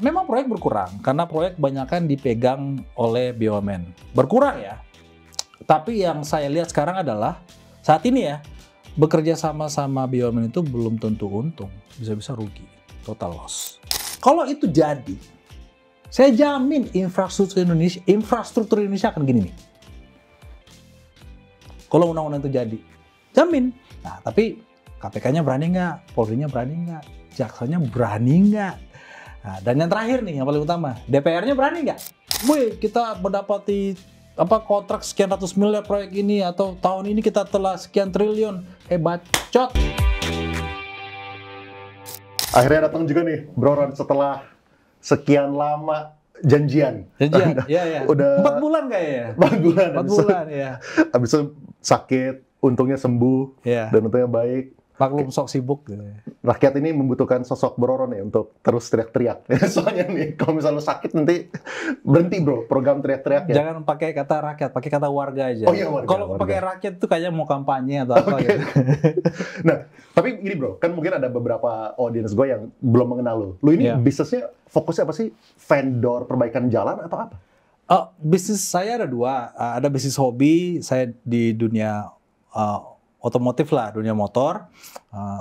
Memang proyek berkurang karena proyek kebanyakan dipegang oleh BUMN. Berkurang ya. Tapi yang saya lihat sekarang adalah saat ini ya, bekerja sama BUMN itu belum tentu untung, bisa-bisa rugi, total loss. Kalau itu jadi, saya jamin infrastruktur Indonesia akan gini nih. Kalau undang-undang itu jadi, jamin. Nah, tapi KPK-nya berani nggak? Polri-nya berani nggak? Jaksanya berani nggak? Nah, dan yang terakhir nih, yang paling utama, DPR-nya berani nggak? Wih, kita mendapati kontrak sekian ratus miliar proyek ini, atau tahun ini kita telah sekian triliun. Bacot. Akhirnya datang juga nih, Bro Ron, setelah sekian lama janjian. Iya. Udah 4 bulan kayaknya. 4 bulan. 4 bulan, ya. Habis itu sakit, untungnya sembuh, dan untungnya baik. Maklum sok sibuk. Rakyat ini membutuhkan sosok Bro Ron ya untuk terus teriak-teriak. Soalnya nih, kalau misalnya sakit nanti berhenti bro, program teriak-teriak ya. Jangan pakai kata rakyat, pakai kata warga aja. Oh iya, warga. Kalau pakai rakyat itu kayaknya mau kampanye atau apa gitu. Nah, tapi gini bro, kan mungkin ada beberapa audiens gue yang belum mengenal lu. Lu ini bisnisnya fokusnya apa sih? Vendor perbaikan jalan atau apa? Bisnis saya ada 2. Ada bisnis hobi, saya di dunia otomotif lah, dunia motor.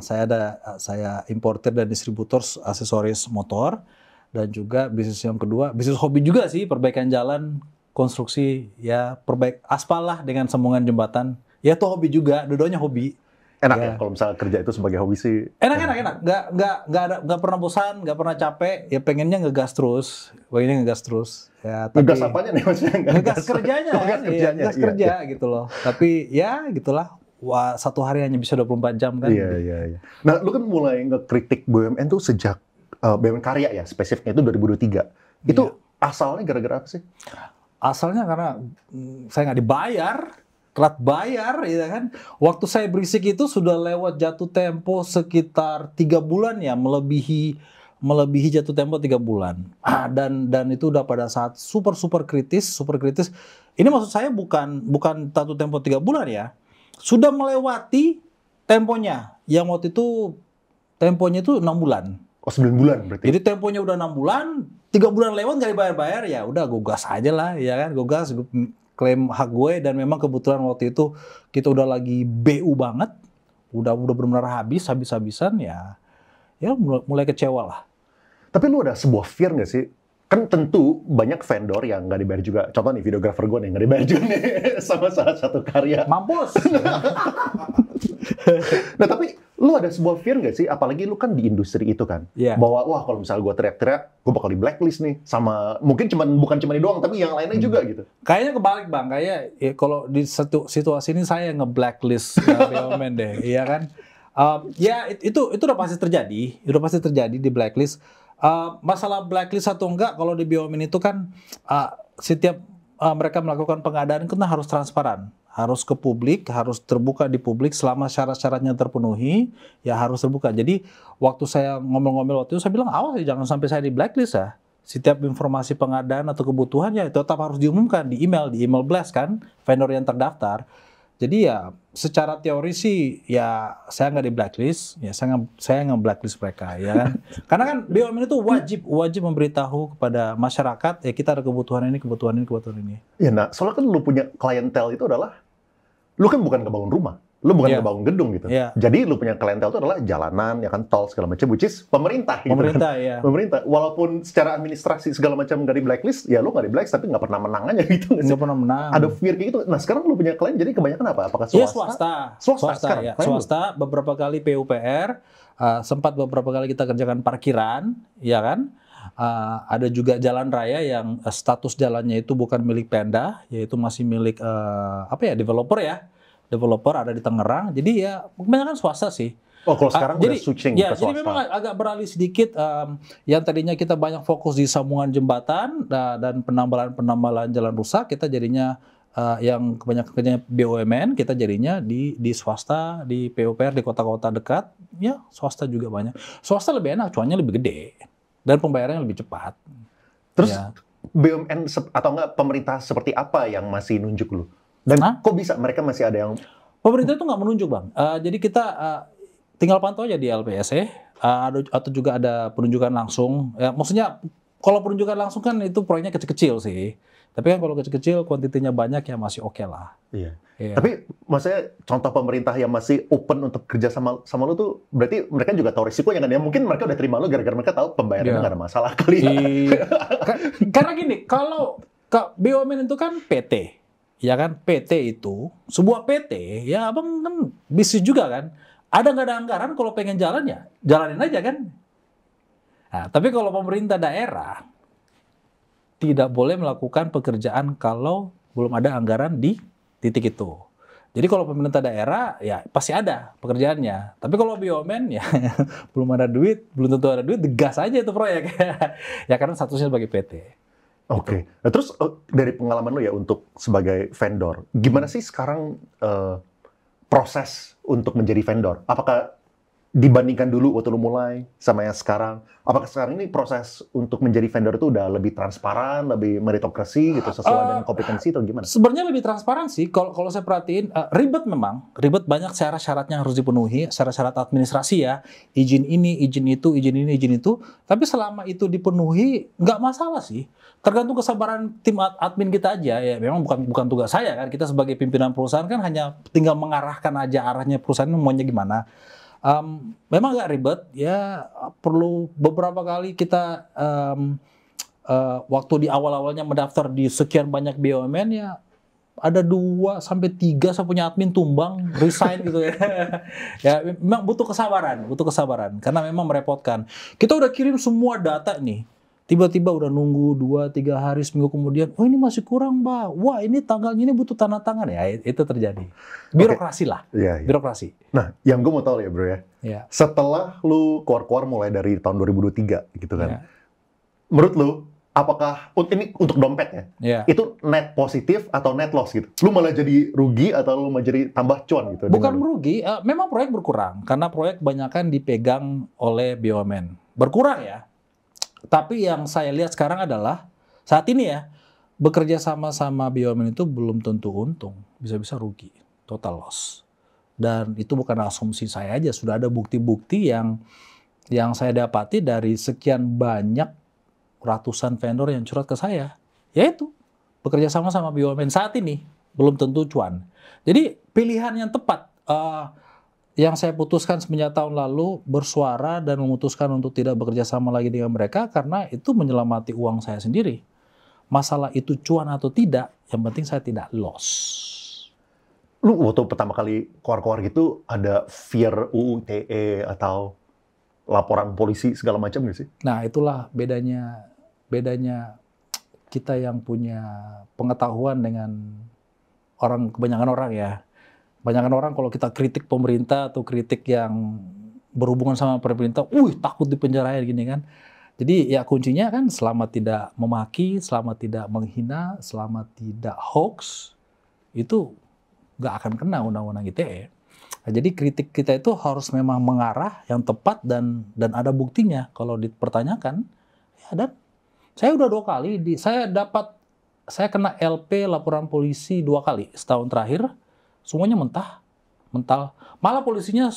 Saya importer dan distributor aksesoris motor, dan juga bisnis yang kedua, bisnis hobi juga sih, perbaikan jalan, konstruksi, ya aspal lah dengan sambungan jembatan. Ya itu hobi juga, dua-duanya hobi. Enak ya kalau misalnya kerja itu sebagai hobi sih. Enak. Nggak pernah bosan, nggak pernah capek. Ya pengennya ngegas terus, Ya, tapi ngegas apanya nih maksudnya? Ngegas kerjanya, ngegas kerja gitu loh. Tapi ya gitulah. Wah, satu hari hanya bisa 24 jam kan? Iya. Nah, lu kan mulai ngekritik BUMN tuh sejak BUMN Karya ya, spesifiknya itu 2023. Itu asalnya gara-gara apa sih? Asalnya karena saya nggak dibayar, telat bayar, ya kan? Waktu saya berisik itu sudah lewat jatuh tempo sekitar 3 bulan ya, melebihi jatuh tempo 3 bulan. Dan itu udah pada saat super kritis. Ini maksud saya bukan jatuh tempo 3 bulan ya. Sudah melewati temponya. Yang waktu itu temponya itu 6 bulan. Oh, 9 bulan berarti. Jadi temponya udah 6 bulan, 3 bulan lewat nggak dibayar-bayar, ya udah gue gas aja lah, ya kan? Gue gas, klaim hak gue, dan memang kebetulan waktu itu kita udah lagi BU banget, udah benar-benar habis-habisan, ya mulai kecewa lah. Tapi lu ada sebuah fear nggak sih? Kan tentu banyak vendor yang nggak dibayar juga. Contoh nih, videografer gue nih nggak dibayar juga nih sama salah satu karya. Mampus! Nah tapi lu ada sebuah fear nggak sih? Apalagi lu kan di industri itu kan. Bahwa wah kalau misalnya gue teriak-teriak, gue bakal di blacklist nih. Sama mungkin bukan cuma ini doang, tapi yang lainnya juga gitu. Kayaknya kebalik bang. Kalau di situasi ini saya nge-blacklist BUMN deh. Iya kan? Itu udah pasti terjadi. Udah pasti terjadi di blacklist. Masalah blacklist atau enggak, kalau di BUMN itu kan setiap mereka melakukan pengadaan kan harus transparan, harus ke publik, harus terbuka di publik selama syarat-syaratnya terpenuhi, ya harus terbuka. Jadi waktu saya ngomel-ngomel waktu itu, saya bilang awas jangan sampai saya di blacklist ya. Setiap informasi pengadaan atau kebutuhan ya tetap harus diumumkan di email blast kan, vendor yang terdaftar. Jadi ya secara teori sih ya saya nggak di blacklist, ya saya nggak blacklist mereka, ya kan? Karena kan BUMN itu wajib memberitahu kepada masyarakat ya kita ada kebutuhan ini. Ya nah, soalnya kan lu punya klientel itu adalah lu kan bukan ngebangun rumah, lu bukan ngebangun gedung gitu. Jadi lu punya klientel itu adalah jalanan, ya kan, tol segala macam, which is pemerintah gitu kan. Pemerintah. Walaupun secara administrasi segala macam nggak di blacklist, ya lu nggak di blacklist tapi nggak pernah menang aja gitu. Nggak pernah menang. Ada fear kayak gitu. Nah sekarang lu punya klien jadi kebanyakan apa? Apakah swasta? Swasta. Beberapa kali PUPR, sempat beberapa kali kita kerjakan parkiran, ya kan? Ada juga jalan raya yang status jalannya itu bukan milik Pemda, yaitu masih milik developer ada di Tangerang. Jadi ya kebanyakan swasta sih. Oh, kalau sekarang udah switching ke swasta. Jadi memang agak beralih sedikit. Yang tadinya kita banyak fokus di sambungan jembatan dan penambalan jalan rusak, kita jadinya yang kebanyakan kerjanya BUMN, kita jadinya di swasta, di PUPR, di kota-kota dekat. Ya, swasta juga banyak. Swasta lebih enak, cuannya lebih gede dan pembayarannya lebih cepat. Terus BUMN atau enggak pemerintah seperti apa yang masih nunjuk lu? Dan kok bisa mereka masih ada yang... Pemerintah itu nggak menunjuk bang. Jadi kita tinggal pantau aja di LPSE, atau juga ada penunjukan langsung. Ya, maksudnya kalau penunjukan langsung kan itu proyeknya kecil-kecil sih. Tapi kan kalau kecil-kecil, kuantitinya banyak ya masih oke lah. Iya. Tapi maksudnya contoh pemerintah yang masih open untuk kerja sama lu tuh berarti mereka juga tahu risikonya kan ya? Mungkin mereka udah terima lu gara-gara mereka tahu pembayarannya nggak ada masalah kali ya. Karena gini, kalau BUMN itu kan PT, ya kan? PT itu, sebuah PT, ya abang kan bisnis juga kan? Ada nggak ada anggaran kalau pengen jalan ya, jalanin aja kan? Nah, tapi kalau pemerintah daerah, tidak boleh melakukan pekerjaan kalau belum ada anggaran di titik itu. Jadi kalau pemerintah daerah ya pasti ada pekerjaannya. Tapi kalau BUMN ya belum ada duit, belum tentu ada duit, gas aja itu proyek. Ya karena statusnya sebagai PT. Oke. Nah, terus dari pengalaman lu ya untuk sebagai vendor, gimana sih sekarang proses untuk menjadi vendor? Apakah dibandingkan dulu waktu lu mulai sama yang sekarang, apakah sekarang ini proses untuk menjadi vendor itu udah lebih transparan, lebih meritokrasi gitu sesuai dengan kompetensi atau gimana? Sebenarnya lebih transparan sih. Kalau saya perhatiin ribet memang, ribet banyak syarat-syaratnya harus dipenuhi, syarat-syarat administrasi ya, izin ini, izin itu, izin ini, izin itu. Tapi selama itu dipenuhi nggak masalah sih. Tergantung kesabaran tim admin kita aja ya. Memang bukan tugas saya kan. Kita sebagai pimpinan perusahaan kan hanya tinggal mengarahkan aja arahnya perusahaan maunya gimana. Memang agak ribet ya, perlu beberapa kali kita waktu di awal-awalnya mendaftar di sekian banyak BUMN ya ada 2 sampai 3 saya punya admin tumbang, resign gitu ya. Ya memang butuh kesabaran karena memang merepotkan. Kita udah kirim semua data nih. Tiba-tiba udah nunggu 2-3 hari, seminggu kemudian, oh ini masih kurang, Mbak. Wah, ini tanggalnya ini butuh tanda tangan ya. Itu terjadi. Birokrasi lah. Iya. Birokrasi. Nah, yang gue mau tahu ya, Bro ya. Iya. Setelah lu keluar-keluar mulai dari tahun 2023 gitu kan. Iya. Menurut lu, apakah ini untuk dompet ya? Itu net positif atau net loss gitu? Lu malah jadi rugi atau lu malah jadi tambah cuan gitu? Bukan merugi, memang proyek berkurang. Karena proyek kebanyakan dipegang oleh BUMN. Berkurang ya. Tapi yang saya lihat sekarang adalah saat ini ya, bekerja sama BUMN itu belum tentu untung, bisa-bisa rugi, total loss. Dan itu bukan asumsi saya aja, sudah ada bukti-bukti yang saya dapati dari sekian banyak ratusan vendor yang curhat ke saya, yaitu bekerja sama BUMN saat ini belum tentu cuan. Jadi pilihan yang tepat. Yang saya putuskan semenjak tahun lalu bersuara dan memutuskan untuk tidak bekerja sama lagi dengan mereka karena itu menyelamati uang saya sendiri. Masalah itu cuan atau tidak, yang penting saya tidak loss. Lu waktu pertama kali keluar-keluar gitu ada fear UU ITE atau laporan polisi segala macam nggak sih? Nah itulah bedanya kita yang punya pengetahuan dengan kebanyakan orang ya. Kebanyakan orang kalau kita kritik pemerintah atau kritik yang berhubungan sama pemerintah, takut dipenjarain gini kan. Jadi ya kuncinya kan selama tidak memaki, selama tidak menghina, selama tidak hoax, itu nggak akan kena undang-undang ITE. Nah, jadi kritik kita itu harus memang mengarah yang tepat dan ada buktinya. Kalau dipertanyakan, ya dan saya udah 2 kali, saya kena LP laporan polisi 2 kali setahun terakhir. Semuanya mental. Malah polisinya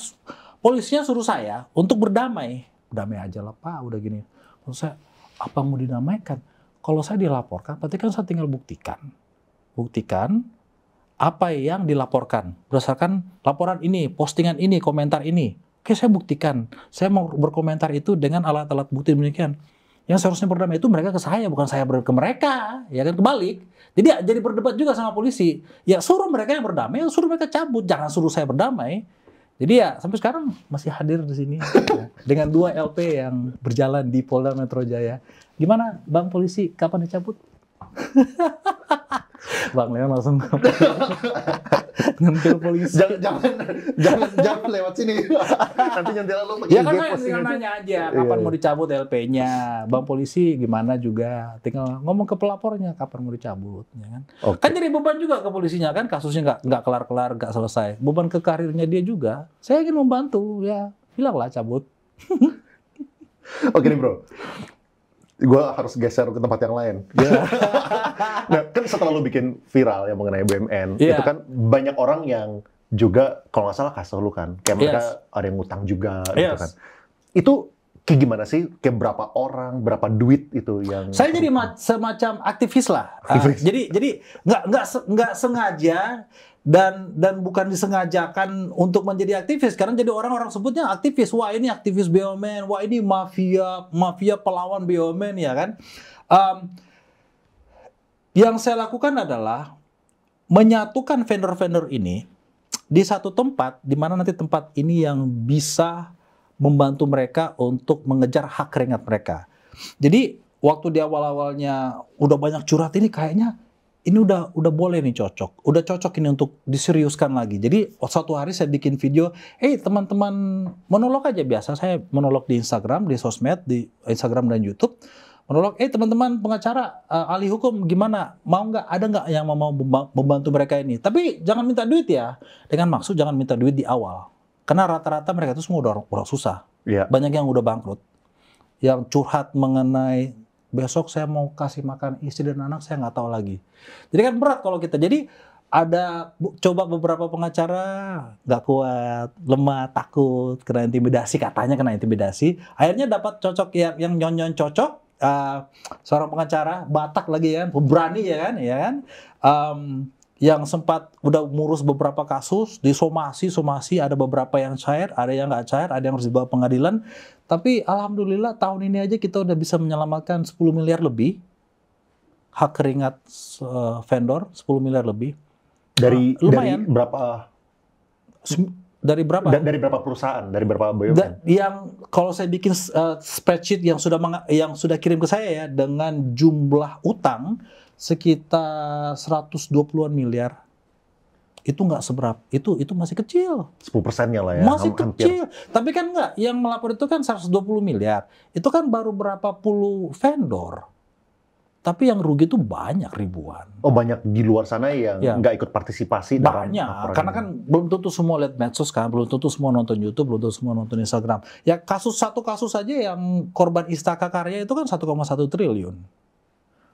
suruh saya untuk berdamai. Damai aja lah Pak, udah gini. Maksud saya, apa mau didamaikan? Kalau saya dilaporkan, berarti kan saya tinggal buktikan. Buktikan apa yang dilaporkan. Berdasarkan laporan ini, postingan ini, komentar ini. Oke, saya buktikan. Saya mau berkomentar itu dengan alat-alat bukti demikian. Yang seharusnya berdamai itu mereka ke saya, bukan saya ke mereka. Ya kan, kebalik. Jadi berdebat juga sama polisi. Ya suruh mereka yang berdamai, suruh mereka cabut. Jangan suruh saya berdamai. Jadi ya sampai sekarang masih hadir di sini. Ya, dengan 2 LP yang berjalan di Polda Metro Jaya. Gimana Bang Polisi, kapan dicabut? Bang Leon langsung nyentil polisi. Jangan lewat sini. Nanti nyentil lu pakai. Ya kan saya tinggal nanya aja kapan mau dicabut LP-nya. Bang polisi gimana juga. Tinggal ngomong ke pelapornya kapan mau dicabut, ya kan. Okay. Kan jadi beban juga ke polisinya kan, kasusnya nggak kelar-kelar, nggak selesai. Beban ke karirnya dia juga. Saya ingin membantu, ya bilanglah cabut. Oke nih bro. Gue harus geser ke tempat yang lain. Yeah. Nah, kan setelah lu bikin viral yang mengenai BUMN, itu kan banyak orang yang juga, kalau nggak salah kasus lu kan, kayak mereka ada yang ngutang juga, gitu kan. Itu kayak gimana sih? Kayak berapa orang, berapa duit itu yang? Saya jadi semacam aktivis lah. Jadi nggak sengaja dan bukan disengajakan untuk menjadi aktivis. Karena jadi orang sebutnya aktivis. Wah ini aktivis BUMN. Wah ini mafia pelawan BUMN ya kan. Yang saya lakukan adalah menyatukan vendor-vendor ini di satu tempat, di mana nanti tempat ini yang bisa membantu mereka untuk mengejar hak keringat mereka. Jadi waktu di awal-awalnya udah banyak curhat ini kayaknya ini udah boleh nih udah cocok ini untuk diseriuskan lagi. Jadi suatu hari saya bikin video, teman-teman monolog aja biasa, saya monolog di Instagram, di sosmed, di Instagram dan YouTube. Monolog, teman-teman pengacara, ahli hukum gimana? Mau nggak? Ada nggak yang mau membantu mereka ini? Tapi jangan minta duit ya. Dengan maksud jangan minta duit di awal. Karena rata-rata mereka itu semua udah susah. Yeah. Banyak yang udah bangkrut. Yang curhat mengenai besok saya mau kasih makan istri dan anak, saya nggak tahu lagi. Jadi kan berat kalau kita. Jadi ada coba beberapa pengacara nggak kuat, lemah, takut, kena intimidasi, katanya kena intimidasi. Akhirnya dapat cocok yang nyon-nyon cocok. Seorang pengacara Batak lagi kan, berani ya kan, yang sempat udah ngurus beberapa kasus, disomasi, ada beberapa yang cair, ada yang nggak cair, ada yang harus dibawa pengadilan. Tapi alhamdulillah tahun ini aja kita udah bisa menyelamatkan 10 miliar lebih hak keringat vendor, 10 miliar lebih. Lumayan. Dari berapa? Dari berapa perusahaan? Dari berapa BUMN? Yang kalau saya bikin spreadsheet yang sudah kirim ke saya ya, dengan jumlah utang sekitar 120-an miliar. Itu nggak seberapa, itu masih kecil. 10%-nya lah ya. Masih kecil. Tapi kan nggak, yang melapor itu kan 120 miliar. Itu kan baru berapa puluh vendor. Tapi yang rugi itu banyak ribuan. Oh banyak di luar sana yang nggak ikut partisipasi dalam banyak, karena kan belum tentu semua lihat medsos kan, belum tentu semua nonton YouTube, belum tentu semua nonton Instagram. Ya satu kasus saja yang korban Istaka Karya itu kan 1,1 triliun.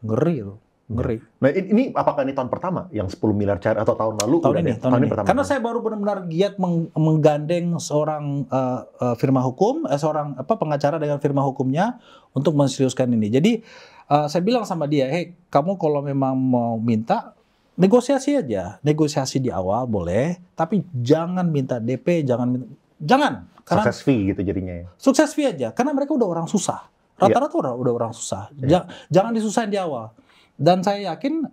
Ngeri itu, ngeri. Nah ini apakah ini tahun pertama yang 10 miliar cair atau tahun lalu? Tahun ini pertama. Karena saya baru benar-benar giat menggandeng seorang firma hukum, seorang pengacara dengan firma hukumnya untuk menseriuskan ini. Jadi saya bilang sama dia, kamu kalau memang mau minta, negosiasi aja. Negosiasi di awal boleh, tapi jangan minta DP, jangan. Sukses fee gitu jadinya ya? Sukses fee aja, karena mereka udah orang susah. Rata-rata udah orang susah. Jangan disusahin di awal. Dan saya yakin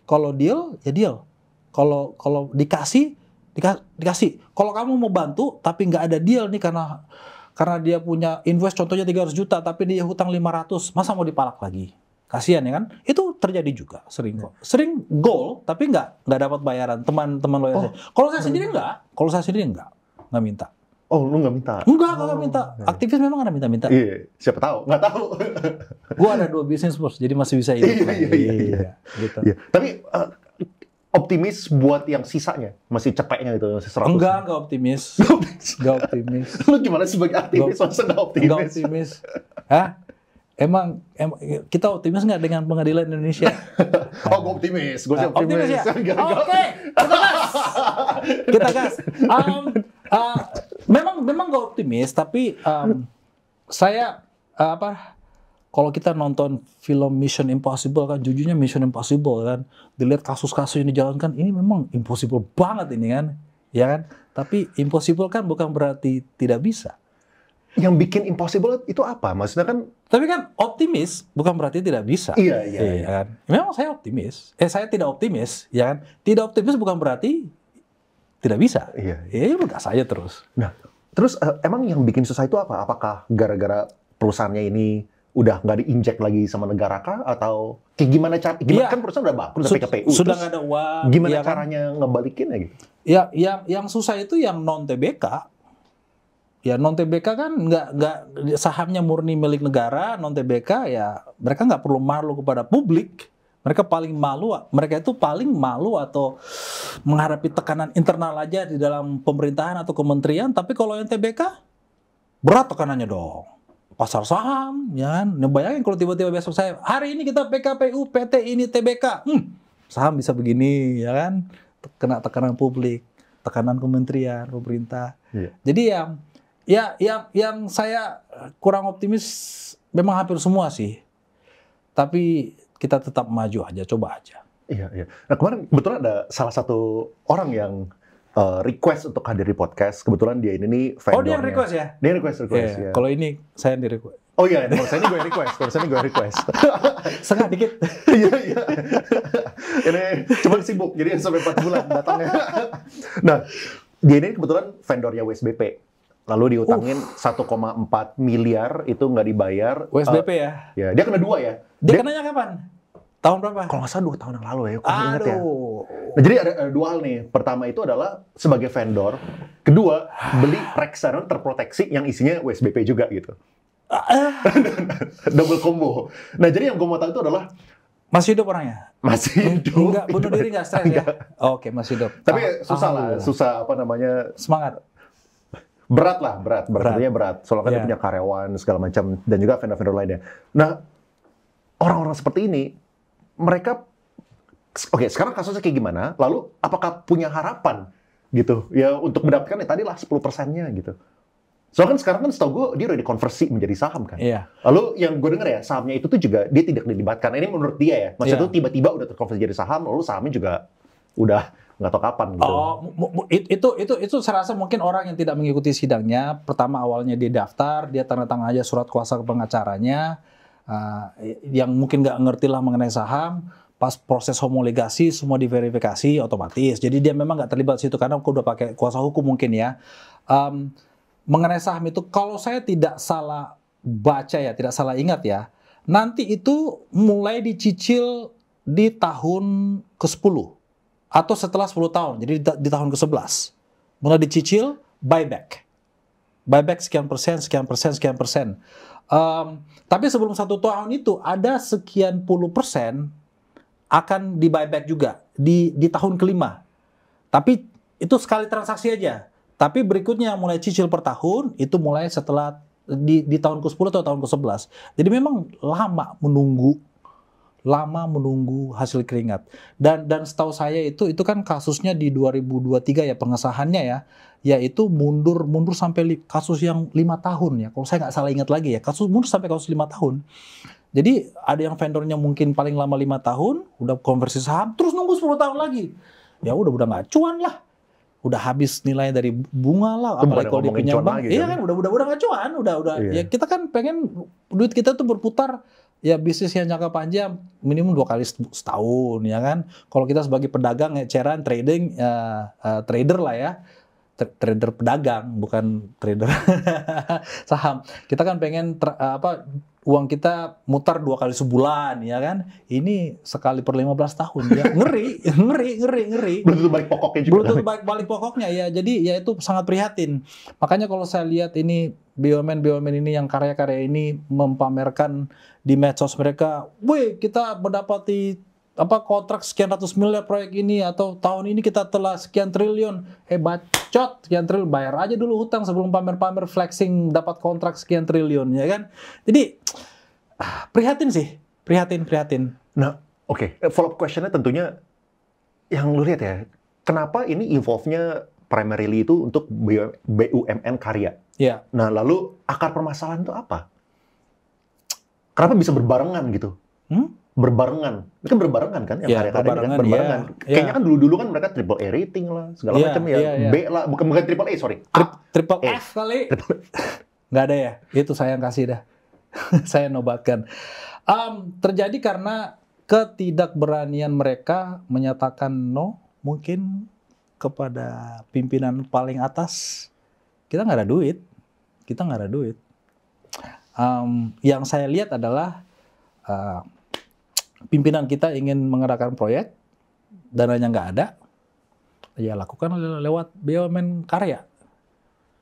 kalau deal, ya deal. Kalau dikasih. Kalau kamu mau bantu, tapi nggak ada deal nih karena dia punya invoice contohnya 300 juta, tapi dia hutang 500, masa mau dipalak lagi? Kasihan ya kan? Itu terjadi juga sering kok. Sering goal, tapi nggak dapat bayaran teman-teman lawyer saya. Kalau saya sendiri nggak minta. Oh, lu nggak minta? Nggak minta. Aktivis memang ada minta-minta. Iya, siapa tahu? Nggak tahu. Gua ada 2 bisnis bos, jadi masih bisa hidup. Iya. Gitu. Iya. Tapi optimis buat yang sisanya, masih cepeknya gitu, 100. Enggak optimis. Enggak optimis. Lu gimana sebagai aktivis masa enggak optimis? Enggak optimis. Hah? Emang kita optimis nggak dengan pengadilan Indonesia? Oh, gue optimis. Gue optimis ya? Oke, kita gas. Memang nggak optimis, tapi saya kalau kita nonton film Mission Impossible kan, jujurnya Mission Impossible kan, dilihat kasus-kasus yang dijalankan, ini memang impossible banget ini kan, ya kan? Tapi impossible kan bukan berarti tidak bisa. Yang bikin impossible itu apa? Maksudnya kan? Tapi kan optimis bukan berarti tidak bisa. Iya. Kan? Memang saya optimis. Saya tidak optimis, ya kan? Tidak optimis bukan berarti tidak bisa. Iya. Ya udah saya terus. Nah, terus emang yang bikin susah itu apa? Apakah gara-gara perusahaannya ini udah nggak diinjek lagi sama negara kah? Atau kayak gimana cara? Gimana kan perusahaan udah bangkrut, udah PKPU. Sudah nggak ada uang. Gimana caranya ngebalikin ya gitu? Ya, yang susah itu yang non TBK. Ya non TBK kan nggak sahamnya murni milik negara, non TBK ya mereka nggak perlu malu kepada publik. Mereka itu paling malu atau menghadapi tekanan internal aja di dalam pemerintahan atau kementerian. Tapi kalau yang TBK berat tekanannya dong. Pasar saham, ya kan? Bayangin kalau tiba-tiba besok saya, hari ini kita PKPU, PT ini TBK, saham bisa begini, ya kan? Kena tekanan publik, tekanan kementerian, pemerintah. Iya. Jadi Ya, yang saya kurang optimis memang hampir semua sih. Tapi kita tetap maju aja, coba aja. Iya. Nah kemarin kebetulan ada salah satu orang yang request untuk hadir di podcast. Kebetulan dia ini nih vendornya. Oh, dia yang request ya? Dia request ya. Kalau ini saya yang request. Oh iya, kalau saya ini gue request. Setengah dikit. Iya. Ini cuma sibuk, jadi sampai 4 bulan datangnya. Nah, dia ini kebetulan vendornya WSBP. Lalu diutangin 1,4 miliar, itu nggak dibayar. WSBP ya? Ya, dia kena 2 ya. Dia kenanya kapan? Tahun berapa? Kalau nggak salah 2 tahun yang lalu ya, aku ingat ya. Nah, jadi ada 2 hal nih. Pertama itu adalah sebagai vendor. Kedua, beli reksadana terproteksi yang isinya WSBP juga gitu. Double combo. Nah, jadi yang gue mau tahu itu adalah masih hidup orangnya? Masih hidup. Enggak, bunuh diri nggak stres ya? Oke, masih hidup. Tapi susah apa namanya? Semangat. Berat. Artinya berat. Soalnya kan dia punya karyawan segala macam dan juga vendor-vendor lainnya. Nah, orang-orang seperti ini, mereka, oke, sekarang kasusnya kayak gimana? Lalu, apakah punya harapan gitu ya untuk mendapatkan tadi lah 10%-nya gitu? Soalnya kan sekarang kan setahu gue dia udah dikonversi menjadi saham kan. Iya. Lalu yang gue dengar ya sahamnya itu tuh juga dia tidak dilibatkan. Ini menurut dia ya. Maksudnya itu tiba-tiba udah terkonversi jadi saham, lalu sahamnya juga udah nggak tahu kapan gitu. Itu saya rasa mungkin orang yang tidak mengikuti sidangnya. Pertama awalnya dia daftar, dia tanda tangan aja surat kuasa ke pengacaranya, yang mungkin nggak ngerti lah mengenai saham. Pas proses homolegasi semua diverifikasi otomatis. Jadi dia memang nggak terlibat situ karena aku udah pakai kuasa hukum mungkin ya. Mengenai saham itu, kalau saya tidak salah baca ya, tidak salah ingat ya, nanti itu mulai dicicil di tahun ke-10 atau setelah 10 tahun, jadi di tahun ke-11 mulai dicicil buyback sekian persen. Tapi sebelum 1 tahun itu ada sekian puluh persen akan di buyback juga di tahun ke-5. Tapi itu sekali transaksi aja. Tapi berikutnya mulai cicil per tahun itu mulai setelah di tahun ke-10 atau tahun ke-11. Jadi memang lama menunggu hasil keringat. Dan setahu saya itu kan kasusnya di 2023 ya pengesahannya ya, yaitu mundur sampai kasus yang 5 tahun ya. Kalau saya nggak salah ingat lagi ya, mundur sampai kasus 5 tahun. Jadi ada yang vendornya mungkin paling lama 5 tahun, udah konversi saham, terus nunggu 10 tahun lagi. Ya udah nggak cuan lah. Udah habis nilai dari bunga lah, apalagi kalau dipinjam bank. Iya kan, udah nggak cuan, Iya. Ya kita kan pengen duit kita tuh berputar, ya bisnis yang jangka panjang minimum 2 kali setahun, ya kan. Kalau kita sebagai pedagang, eceran trading, trader lah ya, trader pedagang, bukan trader saham. Kita kan pengen uang kita mutar 2 kali sebulan, ya kan? Ini sekali per 15 tahun, ya ngeri. Belum tentu balik pokoknya juga. Belum tentu balik pokoknya ya. Jadi ya itu sangat prihatin. Makanya kalau saya lihat ini BUMN ini yang karya-karya ini mempamerkan di medsos mereka, "Wih, kita mendapati kontrak sekian ratus miliar proyek ini, atau tahun ini kita telah sekian triliun." Bacot, sekian triliun, bayar aja dulu hutang sebelum pamer-pamer flexing dapat kontrak sekian triliun, ya kan? Jadi prihatin sih, prihatin. Nah, oke. Follow up questionnya tentunya yang lu lihat ya, kenapa ini involve-nya primarily itu untuk BUMN karya? Iya. Nah, lalu akar permasalahan itu apa? Kenapa bisa berbarengan gitu? Berbarengan. Ini kan berbarengan kan yang karya-karya ini kan berbarengan. Kayaknya kan dulu-dulu kan mereka triple A rating lah, segala macam ya. B lah, bukan triple A, sorry. Triple F kali. Nggak ada ya? Itu saya yang kasih dah. Saya nobatkan. Terjadi karena ketidakberanian mereka menyatakan no mungkin kepada pimpinan paling atas. Kita nggak ada duit. Yang saya lihat adalah pimpinan kita ingin mengerjakan proyek, dananya nggak ada, ya lakukan lewat BUMN karya.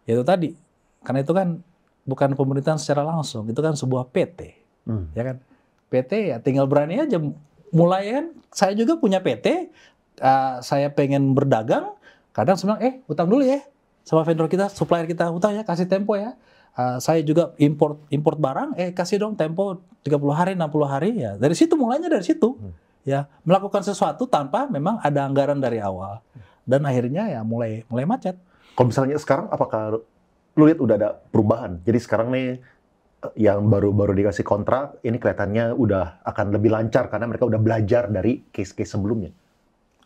Itu tadi, karena itu kan bukan pemerintahan secara langsung, itu kan sebuah PT, ya kan? PT ya tinggal berani aja mulai kan. Saya juga punya PT, saya pengen berdagang, kadang saya bilang, utang dulu ya sama vendor kita, supplier kita, utang ya, kasih tempo ya. Saya juga import barang, kasih dong tempo 30 hari, 60 hari ya. Dari situ mulainya dari situ. Ya, melakukan sesuatu tanpa memang ada anggaran dari awal. Dan akhirnya ya mulai macet. Kalau misalnya sekarang apakah lu lihat udah ada perubahan. Jadi sekarang nih yang baru-baru dikasih kontrak, ini kelihatannya udah akan lebih lancar karena mereka udah belajar dari case-case sebelumnya.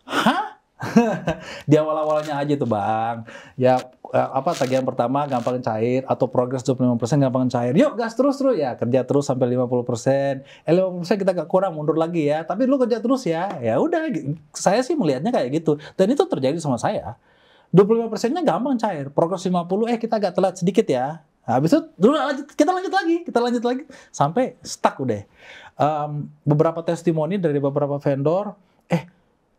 Hah? Di awal-awalnya aja tuh Bang. Ya tagihan pertama gampang cair atau progres 25% gampang cair. Yuk gas terus ya, kerja terus sampai 50%. 50% kita gak kurang, mundur lagi ya. Tapi lu kerja terus ya. Ya udah, saya sih melihatnya kayak gitu. Dan itu terjadi sama saya. 25%-nya gampang cair. Progres 50, kita agak telat sedikit ya. Habis itu kita lanjut lagi sampai stuck udah. Beberapa testimoni dari beberapa vendor,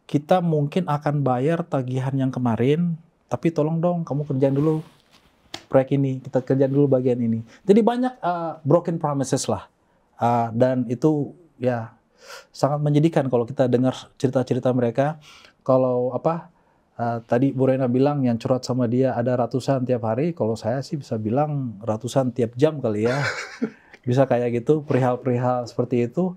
kita mungkin akan bayar tagihan yang kemarin, tapi tolong dong kamu kerjain dulu proyek ini, kita kerjain dulu bagian ini. Jadi banyak broken promises lah, dan itu ya sangat menyedihkan kalau kita dengar cerita-cerita mereka. Kalau tadi Bu Rena bilang yang curhat sama dia ada ratusan tiap hari, kalau saya sih bisa bilang ratusan tiap jam kali ya. Bisa kayak gitu, perihal-perihal seperti itu.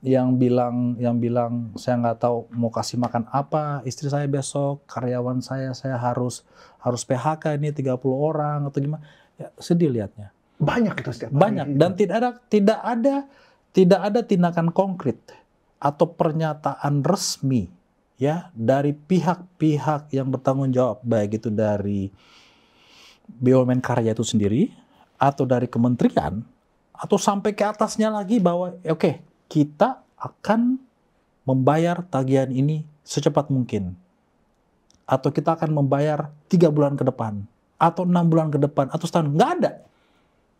Yang bilang saya nggak tahu mau kasih makan apa istri saya besok, karyawan saya harus PHK ini 30 orang atau gimana. Ya, sedih lihatnya. Banyak itu setiap hari. Banyak, dan tidak ada tindakan konkret atau pernyataan resmi ya dari pihak-pihak yang bertanggung jawab, baik itu dari BUMN Karya itu sendiri atau dari kementerian atau sampai ke atasnya lagi bahwa kita akan membayar tagihan ini secepat mungkin. Atau kita akan membayar 3 bulan ke depan. Atau 6 bulan ke depan. Atau setahun. Nggak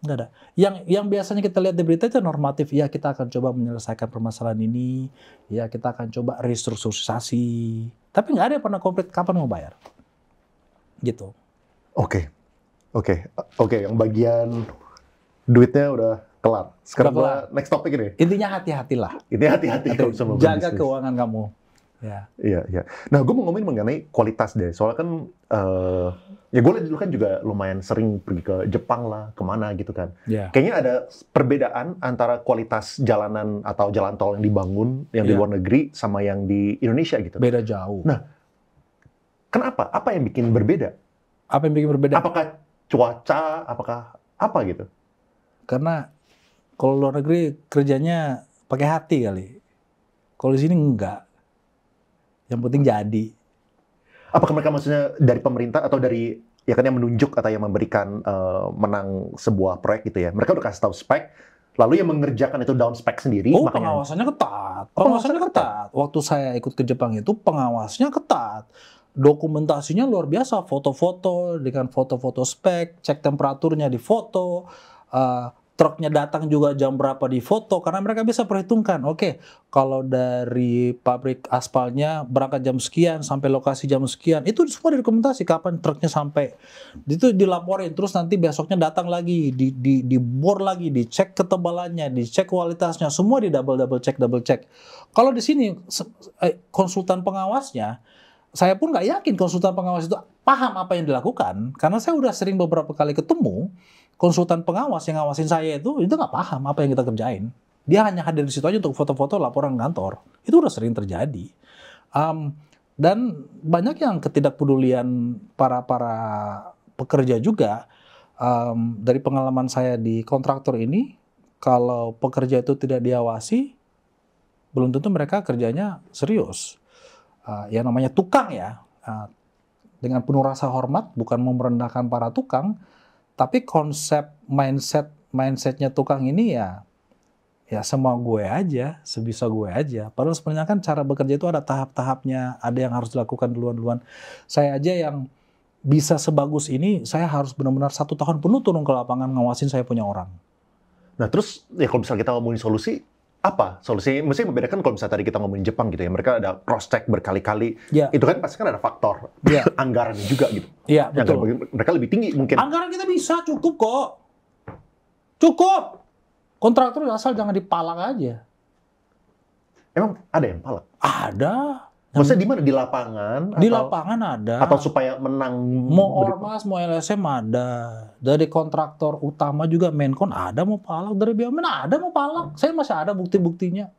ada. Yang biasanya kita lihat di berita itu normatif. Ya kita akan coba menyelesaikan permasalahan ini. Ya kita akan coba restrukturisasi. Tapi nggak ada yang pernah komplit kapan mau bayar. Gitu. Oke. Yang bagian duitnya udah kelar. Sekarang next topik ini. Intinya hati-hatilah. Jaga keuangan kamu. Ya. Iya. Nah, gue mau ngomongin mengenai kualitas deh. Soalnya kan, ya gue dulu kan juga lumayan sering pergi ke Jepang lah, kemana gitu kan. Yeah. Kayaknya ada perbedaan antara kualitas jalanan atau jalan tol yang dibangun, yang di luar negeri, sama yang di Indonesia gitu. Beda jauh. Nah, kenapa? Apa yang bikin berbeda? Apakah cuaca? Apakah apa gitu? Karena kalau luar negeri kerjanya pakai hati kali. Kalau di sini enggak. Yang penting jadi. Apakah mereka maksudnya dari pemerintah atau dari yang menunjuk atau yang memberikan menang sebuah proyek gitu ya? Mereka udah kasih tahu spek, lalu yang mengerjakan itu down spek sendiri. Pengawasannya ketat. Pengawasannya ketat. Waktu saya ikut ke Jepang itu pengawasannya ketat. Dokumentasinya luar biasa. Foto-foto dengan foto-foto spek, cek temperaturnya di foto. Truknya datang juga jam berapa di foto, karena mereka bisa perhitungkan. Kalau dari pabrik aspalnya berangkat jam sekian sampai lokasi jam sekian, itu semua dokumentasi kapan truknya sampai. Itu dilaporin, terus nanti besoknya datang lagi, dibor lagi, dicek ketebalannya, dicek kualitasnya, semua di double check. Kalau di sini konsultan pengawasnya, saya pun nggak yakin konsultan pengawas itu paham apa yang dilakukan, karena saya udah sering beberapa kali ketemu konsultan pengawas yang ngawasin saya itu nggak paham apa yang kita kerjain. Dia hanya hadir di situ aja untuk foto-foto laporan kantor. Itu udah sering terjadi. Dan banyak yang ketidakpedulian para pekerja juga. Dari pengalaman saya di kontraktor ini, kalau pekerja itu tidak diawasi, belum tentu mereka kerjanya serius. Yang namanya tukang ya, dengan penuh rasa hormat, bukan merendahkan para tukang, tapi konsep mindsetnya tukang ini ya semua gue aja, sebisa gue aja. Padahal sebenarnya kan cara bekerja itu ada tahap-tahapnya, ada yang harus dilakukan duluan. Saya aja yang bisa sebagus ini, saya harus benar-benar 1 tahun penuh turun ke lapangan ngawasin saya punya orang. Nah terus ya kalau misalnya kita ngomongin solusi, apa solusi? Mesti membedakan kalau misalnya tadi kita ngomongin Jepang gitu ya, mereka ada cross check berkali-kali. Ya. Itu kan pasti kan ada faktor anggaran juga gitu. Iya, betul. Mereka lebih tinggi mungkin. Anggaran kita bisa cukup kok. Cukup. Kontraktor asal jangan dipalak aja. Emang ada yang palak? Ada. Maksudnya di mana? Di lapangan? Di lapangan ada. Atau supaya menang? Mau ormas, mau LSM ada. Dari kontraktor utama juga Menkon ada mau palak. Dari BUMN ada mau palak. Saya masih ada bukti-buktinya.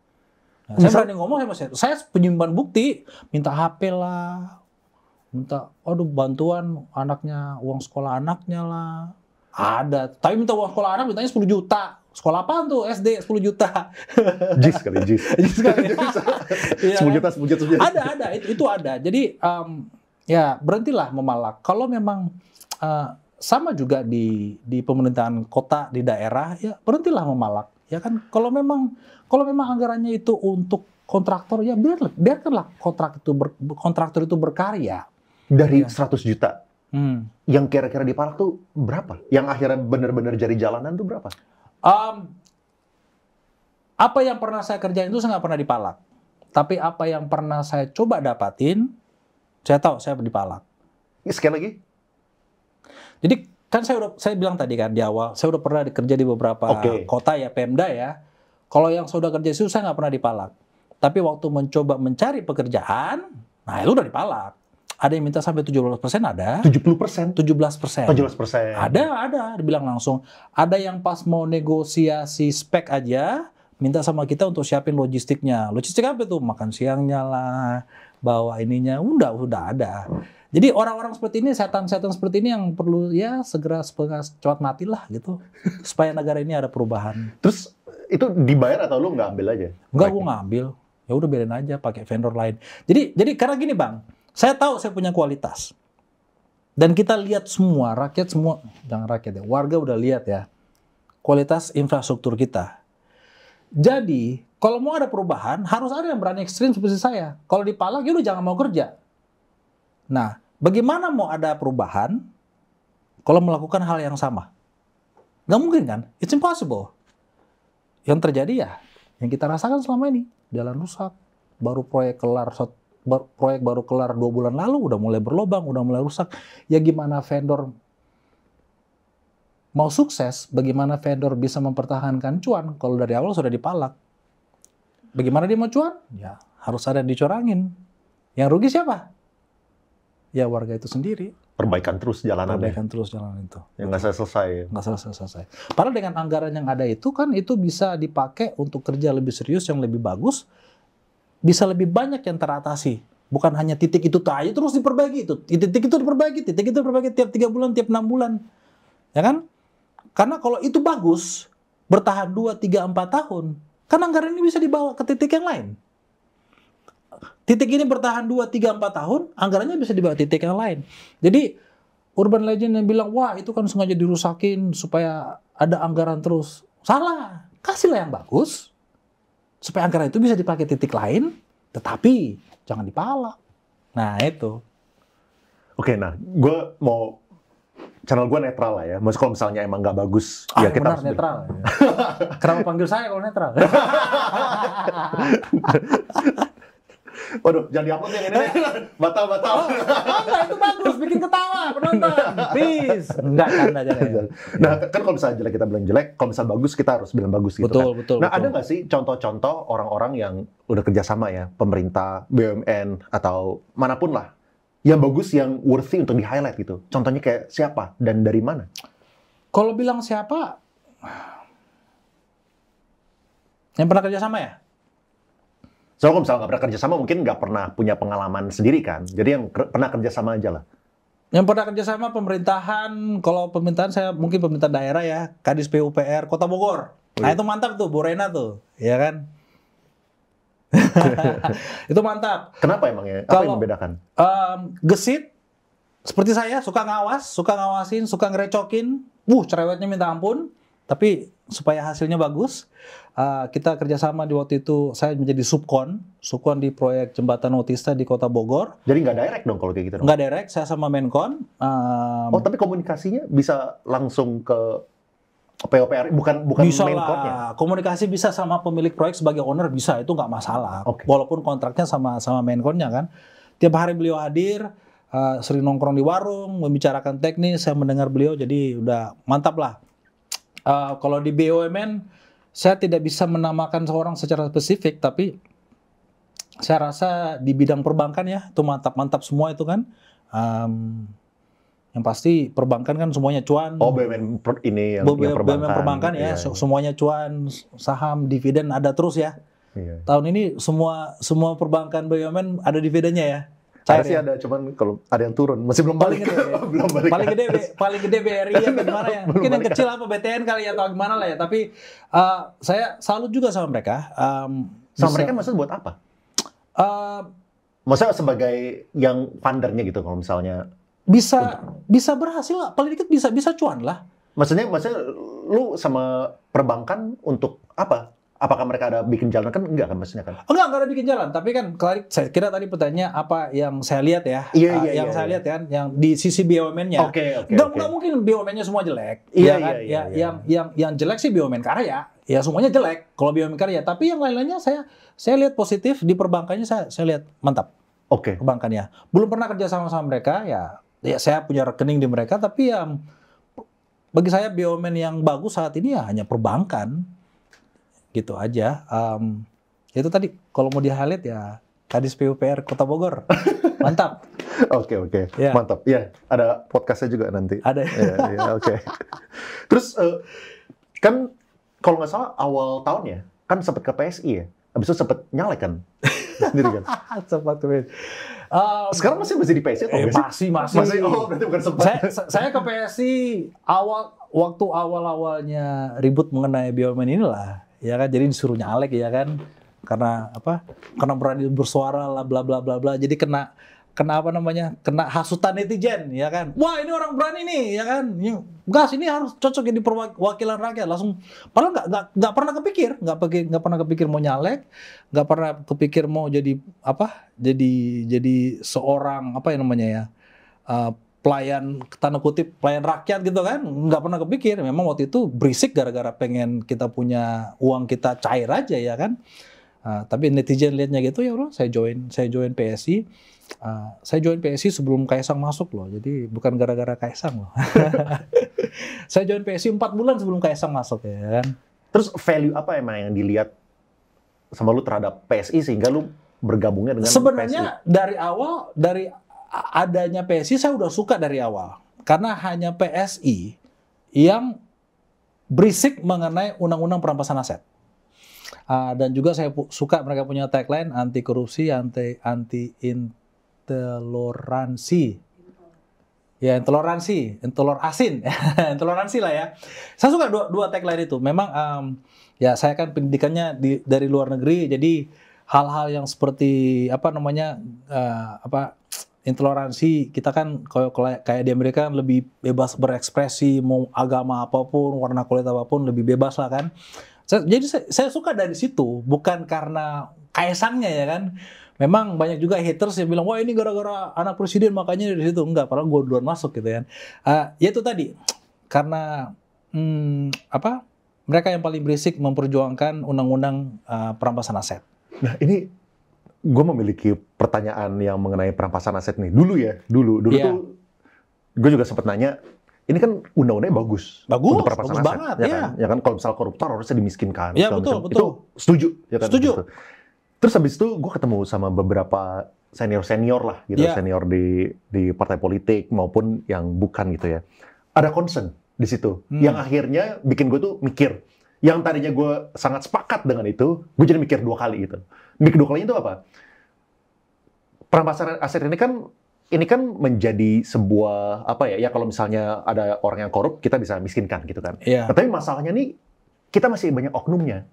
Saya berani ngomong, saya penyimpan bukti. Minta HP lah. minta, aduh bantuan anaknya, uang sekolah anaknya lah. Ada, tapi minta uang sekolah anak mintanya 10 juta. Sekolah apaan tuh? SD 10 juta. JIS kali, JIS. JIS kali. 10 juta, 10 juta. Ada, itu ada. Jadi ya berhentilah memalak. Kalau memang sama juga di pemerintahan kota, di daerah, ya berhentilah memalak. Ya kan, kalau memang anggarannya itu untuk kontraktor, ya biarkanlah kontraktor itu berkarya. Dari 100 juta, yang kira-kira dipalak tuh berapa? Yang akhirnya benar-benar jadi jalanan tuh berapa? Apa yang pernah saya kerjain itu saya nggak pernah dipalak. Tapi apa yang pernah saya coba dapatin, saya tahu saya dipalak. Sekali lagi? Jadi kan saya bilang tadi kan di awal, saya udah pernah kerja di beberapa kota ya, Pemda ya. Kalau yang saya udah kerja itu saya nggak pernah dipalak. Tapi waktu mencoba mencari pekerjaan, nah itu udah dipalak. Ada yang minta sampai 17% ada. 70%? 17%. 17%. Ada, dibilang langsung. Ada yang pas mau negosiasi spek aja, minta sama kita untuk siapin logistiknya. Logistik apa tuh? Makan siangnya lah, bawa ininya, udah ada. Jadi orang-orang seperti ini, setan-setan seperti ini yang perlu ya segera cepat mati lah gitu. Supaya negara ini ada perubahan. Terus itu dibayar atau lu nggak ambil aja? Enggak, gue ngambil. Ya udah biarin aja pakai vendor lain. Jadi karena gini Bang, saya tahu saya punya kualitas. Dan kita lihat semua, rakyat semua, jangan rakyat ya, warga udah lihat ya, kualitas infrastruktur kita. Jadi, kalau mau ada perubahan, harus ada yang berani ekstrim seperti saya. Kalau dipalak, ya udah jangan mau kerja. Nah, bagaimana mau ada perubahan kalau melakukan hal yang sama? Nggak mungkin kan? It's impossible. Yang terjadi ya, yang kita rasakan selama ini, jalan rusak, baru proyek kelar 2 bulan lalu, udah mulai berlobang, udah mulai rusak. Ya gimana vendor mau sukses, bagaimana vendor bisa mempertahankan cuan kalau dari awal sudah dipalak? Bagaimana dia mau cuan? Ya harus ada yang dicorangin. Yang rugi siapa? Ya warga itu sendiri. Perbaikan terus jalanan. Perbaikan terus jalanan itu. Yang nggak selesai. Nggak selesai. Padahal dengan anggaran yang ada itu kan itu bisa dipakai untuk kerja lebih serius, yang lebih bagus. Bisa lebih banyak yang teratasi. Bukan hanya titik itu aja terus diperbaiki itu. Titik itu diperbaiki tiap 3 bulan, tiap 6 bulan. Ya kan? Karena kalau itu bagus, bertahan 2, 3, 4 tahun, kan anggaran ini bisa dibawa ke titik yang lain. Titik ini bertahan 2, 3, 4 tahun, anggarannya bisa dibawa ke titik yang lain. Jadi, urban legend yang bilang, wah itu kan sengaja dirusakin supaya ada anggaran terus. Salah. Kasihlah yang bagus. Supaya anggaran itu bisa dipakai titik lain, tetapi jangan dipalak. Nah, itu. Oke, nah, channel gue netral lah ya. Maksudnya kalau misalnya emang nggak bagus, ya kita harus netral. Kenapa panggil saya kalau netral? Waduh, jangan di-upload yang ini. Batal. Enggak, itu bagus. Bikin ketawa penonton. Please. Enggak, canda aja. Nah, kan kalau misalnya jelek kita bilang jelek, kalau misalnya bagus kita harus bilang bagus gitu kan. Betul. Nah, ada nggak sih contoh-contoh orang-orang yang udah kerjasama ya, pemerintah, BUMN, atau manapun lah, yang bagus, yang worthy untuk di-highlight gitu? Contohnya kayak siapa dan dari mana? Kalau bilang siapa, yang pernah kerjasama ya? So, kalau misalnya nggak pernah kerjasama, mungkin nggak pernah punya pengalaman sendiri kan. Jadi yang pernah kerjasama aja lah. Yang pernah kerjasama pemerintahan, kalau pemerintahan saya mungkin pemerintahan daerah ya, Kadis PUPR Kota Bogor. Nah itu mantap tuh, Bu Rena tuh, ya kan? Itu mantap. Kenapa emangnya? Apa yang membedakan? Gesit, seperti saya, suka ngawasin, suka ngerecokin. Cerewetnya minta ampun. Tapi supaya hasilnya bagus, kita kerjasama di waktu itu, saya menjadi subkon di proyek jembatan Otista di Kota Bogor. Jadi nggak direct dong kalau kayak gitu? Nggak direct, saya sama Menkon. Tapi komunikasinya bisa langsung ke PUPR, bukan bisa Menkonnya? Lah, komunikasi bisa sama pemilik proyek sebagai owner bisa, itu nggak masalah. Okay. Walaupun kontraknya sama Menkonnya kan. Tiap hari beliau hadir, sering nongkrong di warung, membicarakan teknis, saya mendengar beliau, jadi udah mantap lah. Kalau di BUMN, saya tidak bisa menamakan seorang secara spesifik, tapi saya rasa di bidang perbankan ya, itu mantap-mantap semua itu kan. Yang pasti perbankan kan semuanya cuan. BUMN ini yang perbankan. BUMN perbankan ya, semuanya cuan, saham, dividen ada terus ya. Iya. Tahun ini semua perbankan BUMN ada dividennya ya. Ada sih ada, cuman kalau ada yang turun masih belum balik. Belum balik. Paling gede BRI ya gimana ya? Mungkin yang kecil apa BTN kali ya atau gimana lah ya. Tapi saya salut juga sama mereka. Sama mereka maksudnya buat apa? Maksudnya sebagai yang fundernya gitu kalau misalnya bisa berhasil lah, paling dikit bisa cuan lah. Maksudnya lu sama perbankan untuk apa? Apakah mereka ada bikin jalan kan enggak kan maksudnya kan? Enggak ada bikin jalan, tapi kan saya kira tadi pertanyaannya apa yang saya lihat ya. Yang saya lihat kan yang di sisi BUMN-nya. Enggak mungkin BUMN-nya semua jelek. Yang jelek sih BUMN karya. Ya semuanya jelek kalau BUMN karya, tapi yang lain-lainnya saya lihat positif di perbankannya saya lihat mantap. Perbankannya. Belum pernah kerja sama mereka ya saya punya rekening di mereka, tapi yang bagi saya BUMN yang bagus saat ini ya hanya perbankan. Gitu aja. Itu tadi kalau mau di-highlight ya Kadis PUPR Kota Bogor. Mantap. Oke. Ya. Mantap. Ya, ada podcastnya juga nanti. Ada. Oke. Terus kan kalau nggak salah awal tahun ya, kan sempat ke PSI ya. Habis itu sempat nyalek kan? Sendiri kan? Sempat ke PSI. Sekarang masih di PSI atau masih. Oh, berarti bukan sempat. Saya ke PSI waktu awal-awalnya ribut mengenai BUMN inilah. Ya kan, jadi disuruh nyalek ya kan, karena apa? Karena berani bersuara lah, bla bla bla bla. Jadi kena apa namanya? Kena hasutan netizen, ya kan? Wah ini orang berani nih, ya kan? Gas ini harus cocok jadi perwakilan rakyat. Langsung, padahal nggak pernah kepikir mau nyalek, nggak pernah kepikir mau jadi apa? Jadi seorang apa yang namanya ya? Pelayan, tanda kutip, pelayan rakyat gitu kan, nggak pernah kepikir. Memang waktu itu berisik gara-gara pengen kita punya uang kita cair aja ya kan. Tapi netizen lihatnya gitu ya udah saya join PSI. Saya join PSI sebelum Kaisang masuk loh, jadi bukan gara-gara Kaisang loh. Saya join PSI 4 bulan sebelum Kaisang masuk ya kan. Terus value apa emang yang dilihat sama lu terhadap PSI sehingga lu bergabungnya dengan sebenarnya PSI? dari adanya PSI saya udah suka dari awal, karena hanya PSI yang berisik mengenai undang-undang perampasan aset. Dan juga saya suka mereka punya tagline anti korupsi, anti intoleransi. Ya, intoleransi lah ya. Saya suka dua tagline itu. Memang ya saya kan pendidikannya dari luar negeri, jadi hal-hal yang seperti apa namanya intoleransi, kita kan kayak di Amerika lebih bebas berekspresi, mau agama apapun, warna kulit apapun, lebih bebas lah kan. Jadi saya suka dari situ, bukan karena Kaisangnya ya kan. Memang banyak juga haters yang bilang, wah ini gara-gara anak presiden makanya dari situ. Enggak, padahal gue duluan masuk gitu kan. Ya itu tadi, karena mereka yang paling berisik memperjuangkan undang-undang perampasan aset. Nah ini gue memiliki pertanyaan yang mengenai perampasan aset nih. Dulu tuh gue juga sempat nanya, ini kan undang-undangnya bagus untuk perampasan aset, banget, ya kan kalau misal koruptor harusnya dimiskinkan. Ya betul. Itu setuju, ya kan? Setuju. Gitu. Terus habis itu gue ketemu sama beberapa senior lah, gitu, senior di partai politik maupun yang bukan gitu ya. Ada concern di situ, yang akhirnya bikin gue tuh mikir. Yang tadinya gue sangat sepakat dengan itu, gue jadi mikir 2 kali gitu. Mikir 2 kalinya itu apa? Perampasan aset ini kan menjadi sebuah apa ya kalau misalnya ada orang yang korup kita bisa miskinkan gitu kan. Yeah. Tapi masalahnya nih kita masih banyak oknumnya.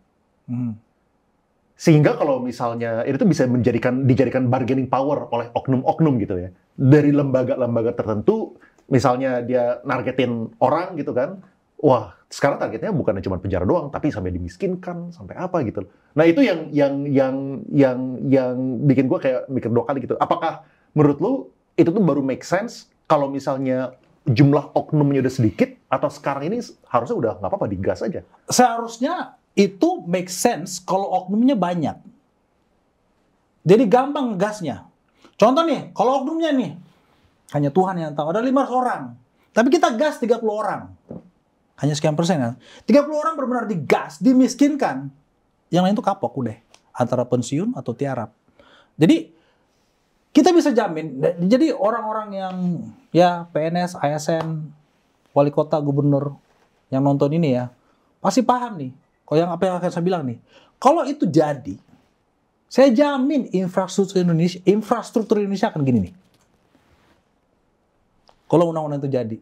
Sehingga kalau misalnya itu bisa dijadikan bargaining power oleh oknum-oknum gitu ya. Dari lembaga-lembaga tertentu misalnya dia nargetin orang gitu kan. Wah, sekarang targetnya bukan cuma penjara doang, tapi sampai dimiskinkan, sampai apa gitu. Nah itu yang bikin gue kayak mikir 2 kali gitu. Apakah menurut lu itu tuh baru make sense kalau misalnya jumlah oknumnya udah sedikit, atau sekarang ini harusnya udah nggak apa-apa digas aja? Seharusnya itu make sense kalau oknumnya banyak. Jadi gampang gasnya. Contoh nih, kalau oknumnya nih hanya Tuhan yang tahu ada 500 orang, tapi kita gas 30 orang. Hanya sekian persen kan. 30 orang benar-benar digas, dimiskinkan. Yang lain tuh kapok udah. Antara pensiun atau tiarap. Jadi kita bisa jamin. Jadi orang-orang yang ya PNS, ASN, wali kota, gubernur yang nonton ini ya, pasti paham nih. Kalau yang apa yang akan saya bilang nih. Kalau itu jadi, Saya jamin infrastruktur Indonesia akan gini nih. Kalau undang-undang itu jadi,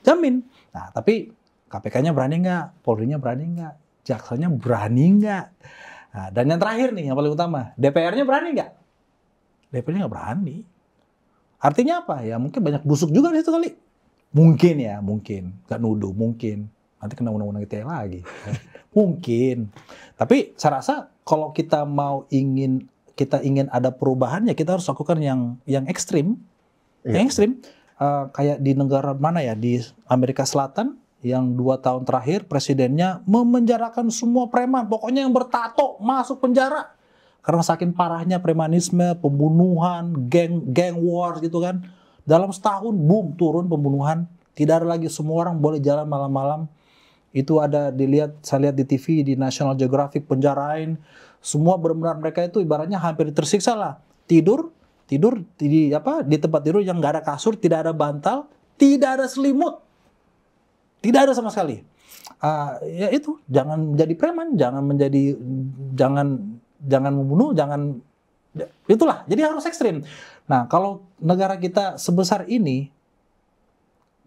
jamin. Nah, tapi KPK-nya berani nggak? Polri-nya berani nggak? Jaksanya berani nggak? Nah, dan yang terakhir nih, yang paling utama, DPR-nya berani nggak? DPR-nya nggak berani. Artinya apa? Ya mungkin banyak busuk juga di situ kali. Mungkin ya, mungkin. Nggak nuduh, mungkin. Nanti kena undang-undang ITE lagi. Mungkin. Tapi saya rasa kalau kita ingin ada perubahan, ya kita harus lakukan yang ekstrim. Yang ekstrim. Kayak di negara mana ya? Di Amerika Selatan, yang 2 tahun terakhir presidennya memenjarakan semua preman. Pokoknya yang bertato masuk penjara. Karena saking parahnya premanisme, pembunuhan, gang wars gitu kan. Dalam setahun, boom, turun pembunuhan. Tidak ada lagi, semua orang boleh jalan malam-malam. Itu ada saya lihat di TV, di National Geographic, penjarain. Semua benar-benar mereka itu ibaratnya hampir tersiksa lah. Tidur di tempat tidur yang nggak ada kasur, tidak ada bantal, tidak ada selimut. Tidak ada sama sekali. Ya itu, jangan menjadi preman, jangan membunuh, itulah. Jadi harus ekstrim. Nah, kalau negara kita sebesar ini,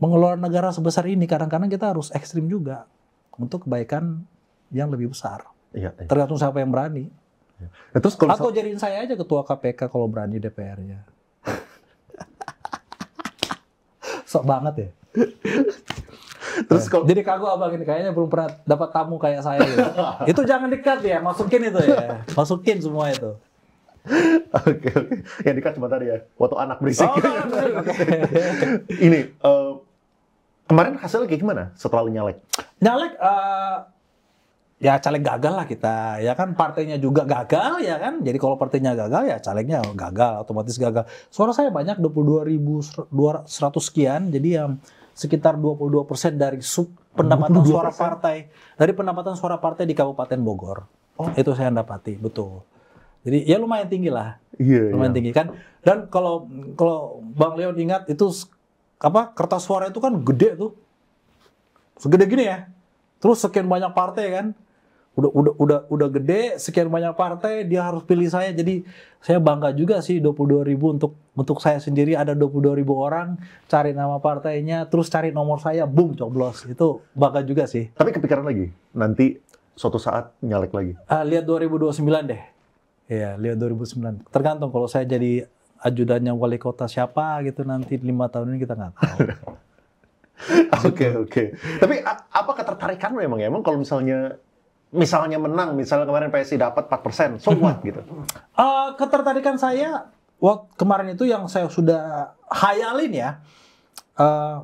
mengelola negara sebesar ini, kadang-kadang kita harus ekstrim juga untuk kebaikan yang lebih besar. Iya. Tergantung siapa yang berani. Ya. Terus atau jadiin saya aja ketua KPK kalau berani DPR-nya. Sok banget ya. Terus jadi kagum abang ini kayaknya belum pernah dapat tamu kayak saya gitu. Itu jangan dikat ya, masukin itu ya. Masukin semua itu. Oke. Yang dikat cuma tadi ya, foto anak berisik. Ini kemarin hasilnya kayak gimana setelah lu nyalek? Nyalek ya caleg gagal lah kita. Ya kan partainya juga gagal ya kan. Jadi kalau partainya gagal ya calegnya gagal, otomatis gagal. Suara saya banyak 22.100 sekian. Jadi yang sekitar 22% dari pendapatan suara partai. Dari pendapatan suara partai di Kabupaten Bogor. Itu saya dapati, betul. Jadi ya lumayan tinggi lah. Lumayan tinggi kan. Dan kalau Bang Leon ingat itu kertas suara itu kan gede tuh. Segede gini ya. Terus sekian banyak partai kan. Udah gede, sekian banyak partai, dia harus pilih saya. Jadi saya bangga juga sih 22.000 untuk saya sendiri, ada 22.000 orang cari nama partainya, terus cari nomor saya, boom, coblos. Itu bangga juga sih. Tapi kepikiran lagi, nanti suatu saat nyalek lagi? Lihat 2029 deh. Iya, lihat 2009. Tergantung kalau saya jadi ajudannya wali kota siapa gitu nanti 5 tahun ini kita nggak tahu. Oke. Tapi apa ketertarikan memang ya? Emang kalau misalnya menang, misalnya kemarin PSI dapat 4%, so what gitu? Ketertarikan saya, kemarin itu yang saya sudah hayalin ya,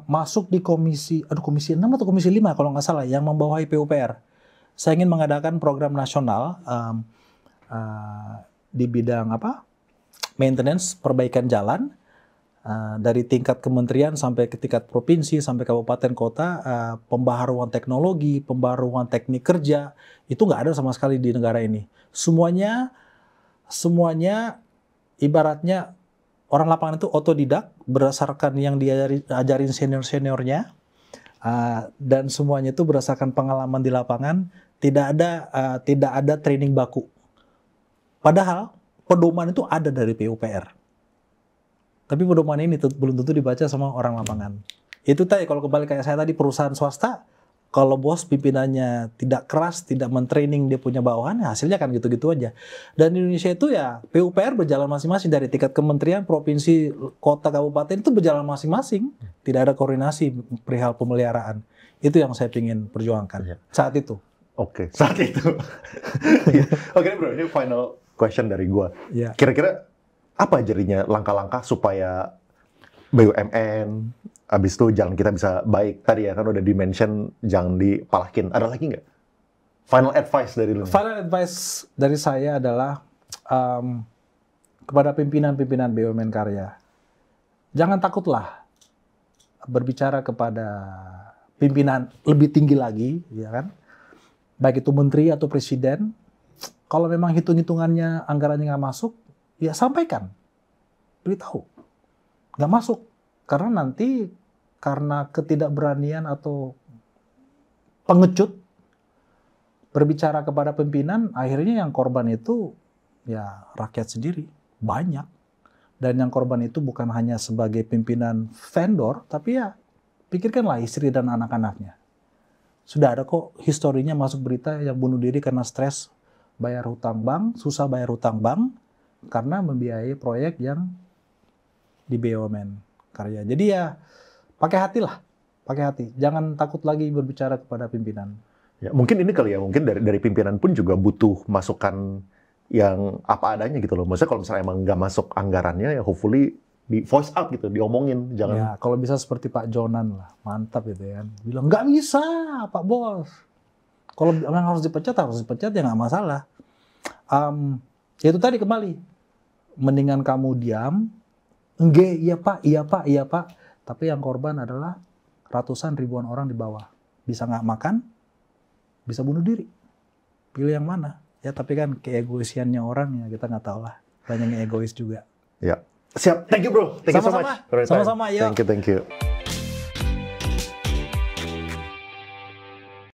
masuk di komisi 6 atau komisi 5 kalau nggak salah, yang membawahi PUPR. Saya ingin mengadakan program nasional di bidang maintenance, perbaikan jalan, dari tingkat kementerian sampai ke tingkat provinsi, sampai kabupaten kota, pembaharuan teknologi, pembaharuan teknik kerja, itu nggak ada sama sekali di negara ini. Semuanya ibaratnya orang lapangan itu otodidak, berdasarkan yang diajarin senior-seniornya, dan semuanya itu berdasarkan pengalaman di lapangan, tidak ada training baku. Padahal pedoman itu ada dari PUPR. Tapi pedoman ini belum tentu dibaca sama orang lapangan. Itu tadi kalau kembali kayak saya tadi, perusahaan swasta, kalau bos pimpinannya tidak keras, tidak mentraining dia punya bawahan, hasilnya kan gitu-gitu aja. Dan di Indonesia itu ya PUPR berjalan masing-masing, dari tingkat kementerian, provinsi, kota, kabupaten itu berjalan masing-masing. Tidak ada koordinasi perihal pemeliharaan. Itu yang saya ingin perjuangkan saat itu. Oke, saat itu. Oke bro, ini final question dari gua. Kira-kira apa jadinya langkah-langkah supaya BUMN, habis itu jalan kita bisa baik? Tadi ya kan udah di-mention jangan dipalakin. Ada lagi nggak? Final advice dari lu? Final advice dari saya adalah kepada pimpinan-pimpinan BUMN karya. Jangan takutlah berbicara kepada pimpinan lebih tinggi lagi, ya kan? Baik itu menteri atau presiden. Kalau memang hitung-hitungannya, anggarannya nggak masuk, ya sampaikan, beritahu, nggak masuk, karena nanti karena ketidakberanian atau pengecut berbicara kepada pimpinan, akhirnya yang korban itu ya rakyat sendiri, banyak. Dan yang korban itu bukan hanya sebagai pimpinan vendor, tapi ya pikirkanlah istri dan anak-anaknya. Sudah ada kok historinya masuk berita yang bunuh diri karena stres bayar hutang bank, susah bayar hutang bank, karena membiayai proyek yang di BUMN karya. Jadi ya pakai hati lah, pakai hati. Jangan takut lagi berbicara kepada pimpinan. Ya, mungkin ini kali ya, mungkin dari pimpinan pun juga butuh masukan yang apa adanya gitu loh. Maksudnya kalau misalnya emang nggak masuk anggarannya, ya hopefully di voice out gitu, diomongin. Jangan. Ya, kalau bisa seperti Pak Jonan lah, mantap gitu ya. Bilang, nggak bisa Pak Bos. Kalau memang harus dipecat ya nggak masalah. Ya itu tadi kembali. Mendingan kamu diam, enggak, iya Pak. Tapi yang korban adalah ratusan ribuan orang di bawah. Bisa nggak makan, bisa bunuh diri. Pilih yang mana? Ya tapi kan keegoisiannya orang ya kita nggak tahu lah. Banyak yang egois juga. Ya. Siap. Thank you bro. Thank you so much. Sama-sama. Yuk. Thank you.